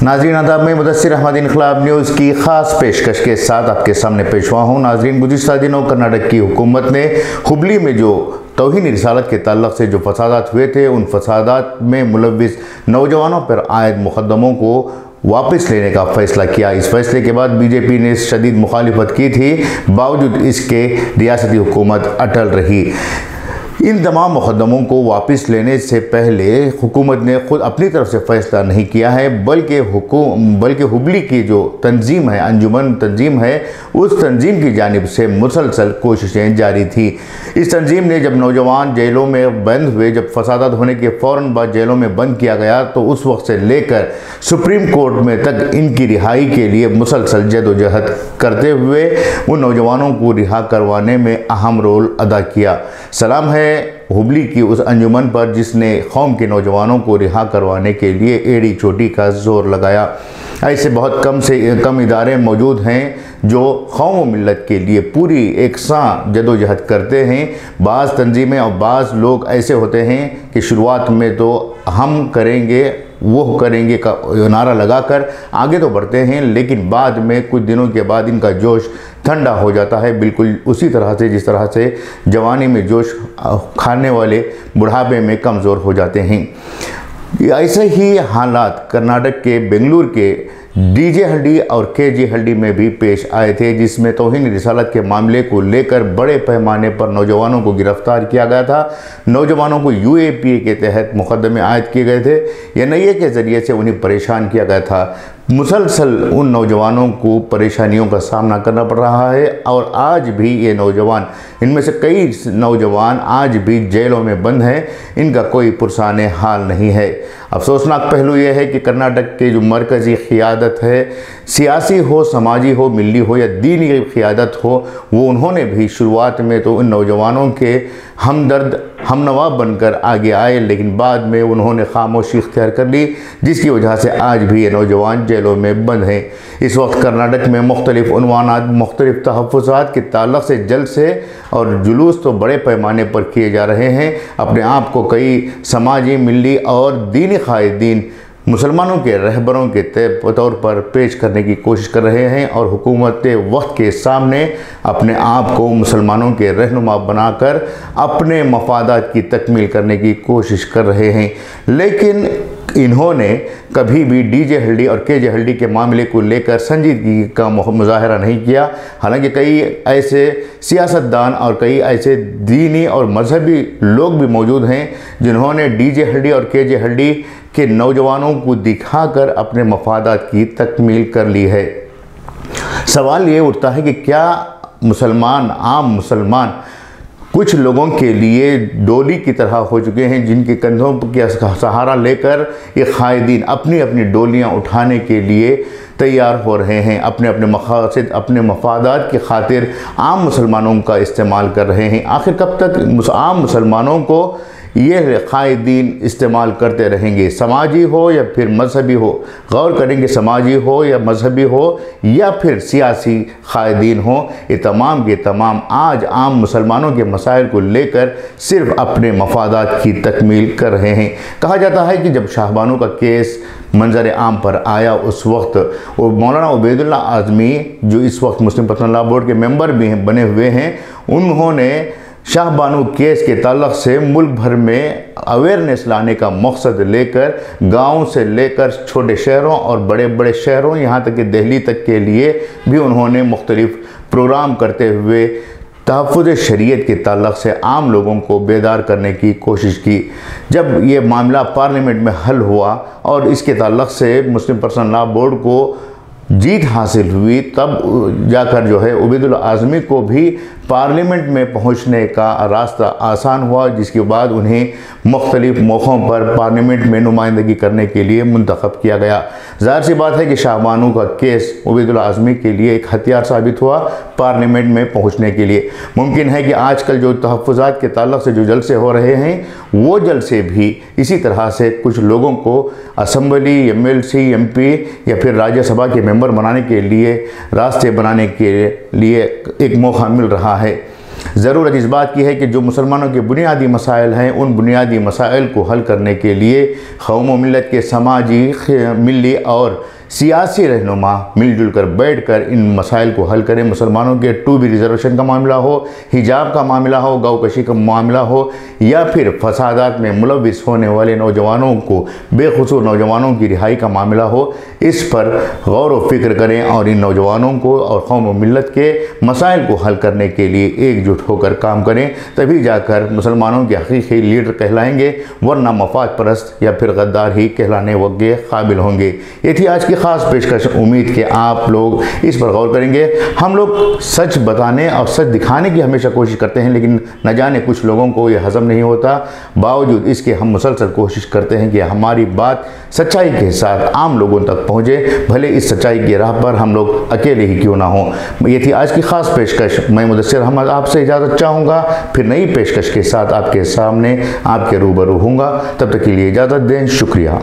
नाज़रीन आदाब में मुदस्सिर अहमद इनकलाब न्यूज़ की ख़ास पेशकश के साथ आपके सामने पेश हुआ हूँ। नाज़रीन, गुज़िश्ता दिनों कर्नाटक की हुकूमत ने हुबली में जो तौहीन रिसालत के ताल्लुक़ से जो फसादात हुए थे, उन फसादात में मुलव्विस नौजवानों पर आयद मुकदमों को वापस लेने का फ़ैसला किया। इस फैसले के बाद बीजेपी ने शदीद मुखालिफत की थी, बावजूद इसके रियासती हुकूमत अटल रही। इन तमाम मुकदमों को वापस लेने से पहले हुकूमत ने ख़ुद अपनी तरफ से फ़ैसला नहीं किया है, बल्कि हुबली की जो तंजीम है, अंजुमन तंजीम है, उस तंजीम की जानिब से मुसलसल कोशिशें जारी थी। इस तंजीम ने जब नौजवान जेलों में बंद हुए, जब फसादात होने के फ़ौरन बाद जेलों में बंद किया गया, तो उस वक्त से लेकर सुप्रीम कोर्ट में तक इनकी रिहाई के लिए मुसलसल जदोजहद करते हुए उन नौजवानों को रिहा करवाने में अहम रोल अदा किया। सलाम है हुबली की उस अंजुमन पर जिसने कौम के नौजवानों को रिहा करवाने के लिए एड़ी चोटी का जोर लगाया। ऐसे बहुत कम से कम इदारे मौजूद हैं जो कौम व मिल्लत के लिए पूरी एकसां जदोजहद करते हैं। बाज़ तंजीमें और बाज़ लोग ऐसे होते हैं कि शुरुआत में तो हम करेंगे वो करेंगे का नारा लगाकर आगे तो बढ़ते हैं, लेकिन बाद में कुछ दिनों के बाद इनका जोश ठंडा हो जाता है, बिल्कुल उसी तरह से जिस तरह से जवानी में जोश खाने वाले बुढ़ापे में कमज़ोर हो जाते हैं। ऐसे ही हालात कर्नाटक के बेंगलुरु के डीजे हल्डी और केजे हल्डी में भी पेश आए थे, जिसमें तौहीन रिसालत के मामले को लेकर बड़े पैमाने पर नौजवानों को गिरफ्तार किया गया था। नौजवानों को यूएपीए के तहत मुकदमे आयद किए गए थे। एनआईए के ज़रिए से उन्हें परेशान किया गया था। मुसलसल उन नौजवानों को परेशानियों का सामना करना पड़ रहा है और आज भी ये नौजवान, इनमें से कई नौजवान आज भी जेलों में बंद हैं। इनका कोई पुरसाने हाल नहीं है। अफसोसनाक पहलू यह है कि कर्नाटक के जो मरकज़ी क़ियादत है, सियासी हो, समाजी हो, मिली हो या दीनी क़ियादत हो, वो उन्होंने भी शुरुआत में तो उन नौजवानों के हमदर्द हमनवा बनकर आगे आए, लेकिन बाद में उन्होंने खामोशी इख्तियार कर ली, जिसकी वजह से आज भी ये नौजवान जेलों में बंद हैं। इस वक्त कर्नाटक में मुख्तलिफ़ उन्वानात, मुख्तलिफ़ तहफ़्फ़ुज़ात के ताल्लुक़ से जलसे और जुलूस तो बड़े पैमाने पर किए जा रहे हैं। अपने आप को कई समाजी, मिली और दीनी क़ायदीन मुसलमानों के रहबरों के तौर पर पेश करने की कोशिश कर रहे हैं और हुकूमत वक्त के सामने अपने आप को मुसलमानों के रहनुमा बनाकर अपने मफादात की तकमील करने की कोशिश कर रहे हैं। लेकिन इन्होंने कभी भी डीजे हल्डी और केजे हल्डी के मामले को लेकर संजीदगी का मुजाहरा नहीं किया। हालांकि कई ऐसे सियासतदान और कई ऐसे दीनी और मजहबी लोग भी मौजूद हैं जिन्होंने डीजे हल्डी और केजे हल्डी के नौजवानों को दिखाकर अपने मफादात की तकमील कर ली है। सवाल ये उठता है कि क्या मुसलमान, आम मुसलमान कुछ लोगों के लिए डोली की तरह हो चुके हैं, जिनके कंधों के सहारा लेकर ये क़ायदीन अपनी अपनी डोलियां उठाने के लिए तैयार हो रहे हैं, अपने अपने मकासद, अपने मफादात की खातिर आम मुसलमानों का इस्तेमाल कर रहे हैं। आखिर कब तक आम मुसलमानों को ये क़ायदीन इस्तेमाल करते रहेंगे, समाजी हो या फिर मजहबी हो? गौर करेंगे, समाजी हो या मजहबी हो या फिर सियासी क़ायदीन हो, ये तमाम के तमाम आज आम मुसलमानों के मसाइल को लेकर सिर्फ अपने मफादात की तकमील कर रहे हैं। कहा जाता है कि जब शाहबानों का केस मंजर आम पर आया, उस वक्त वो मौलाना उबैदुल्ला आज़मी, जो इस वक्त मुस्लिम पर्सनल लॉ बोर्ड के मेंबर भी बने हुए हैं, उन्होंने शाहबानू केस के ताल्लुक़ से मुल्क भर में अवेयरनेस लाने का मकसद लेकर गाँव से लेकर छोटे शहरों और बड़े बड़े शहरों, यहाँ तक कि दिल्ली तक के लिए भी उन्होंने मुख्तलिफ़ प्रोग्राम करते हुए तहफ़्फ़ुज़ शरीयत के ताल्लुक़ से आम लोगों को बेदार करने की कोशिश की। जब ये मामला पार्लियामेंट में हल हुआ और इसके ताल्लुक़ से मुस्लिम पर्सनल लॉ बोर्ड को जीत हासिल हुई, तब जाकर जो है उबैदुल्ला आज़मी को भी पार्लियामेंट में पहुंचने का रास्ता आसान हुआ, जिसके बाद उन्हें मुख्तलिफ़ मौक़ों पर पार्लियामेंट में नुमाइंदगी करने के लिए मुंतखब किया गया। ज़ाहिर सी बात है कि शाहबानू का केस उबैदुल्ला आज़मी के लिए एक हथियार साबित हुआ पार्लियामेंट में पहुंचने के लिए। मुमकिन है कि आजकल जो तहफ़्फ़ुज़ात के ताल्लुक़ से जो जलसे हो रहे हैं, वो जलसे भी इसी तरह से कुछ लोगों को असम्बली, एमएलसी, एमपी या फिर राज्यसभा के मेंबर बनाने के लिए, रास्ते बनाने के लिए एक मौका मिल रहा है। ज़रूरत इस बात की है कि जो मुसलमानों के बुनियादी मसाइल हैं, उन बुनियादी मसाइल को हल करने के लिए कौम व मिल्लत के समाजी, मिली और सियासी रहनुमा मिलजुल कर बैठ कर इन मसाइल को हल करें। मुसलमानों के 2B रिजर्वेशन का मामला हो, हिजाब का मामला हो, गौकशी का मामला हो, या फिर फसादात में मुलविस होने वाले नौजवानों को, बेखुसूर नौजवानों की रिहाई का मामला हो, इस पर गौर व फिक्र करें और इन नौजवानों को और कौम व मिल्लत के मसाइल को हल करने के लिए एकजुट होकर काम करें। तभी जाकर मुसलमानों के हकीकी लीडर कहलाएंगे, वरना मफाद परस्त या फिर गद्दार ही कहलाने के काबिल होंगे। ये थी आज की खास पेशकश। उम्मीद कि आप लोग इस पर गौर करेंगे। हम लोग सच बताने और सच दिखाने की हमेशा कोशिश करते हैं, लेकिन न जाने कुछ लोगों को ये हजम नहीं होता। बावजूद इसके हम मुसलसल कोशिश करते हैं कि हमारी बात सच्चाई के साथ आम लोगों तक पहुँचे, भले इस सच्चाई की राह पर हम लोग अकेले ही क्यों ना हों। ये थी आज की खास पेशकश। मैं मुदस्सिर अहमद आपसे इजाज़त चाहूँगा, फिर नई पेशकश के साथ आपके सामने आपके रूबरू होऊंगा। तब तक के लिए इजाज़त दें। शुक्रिया।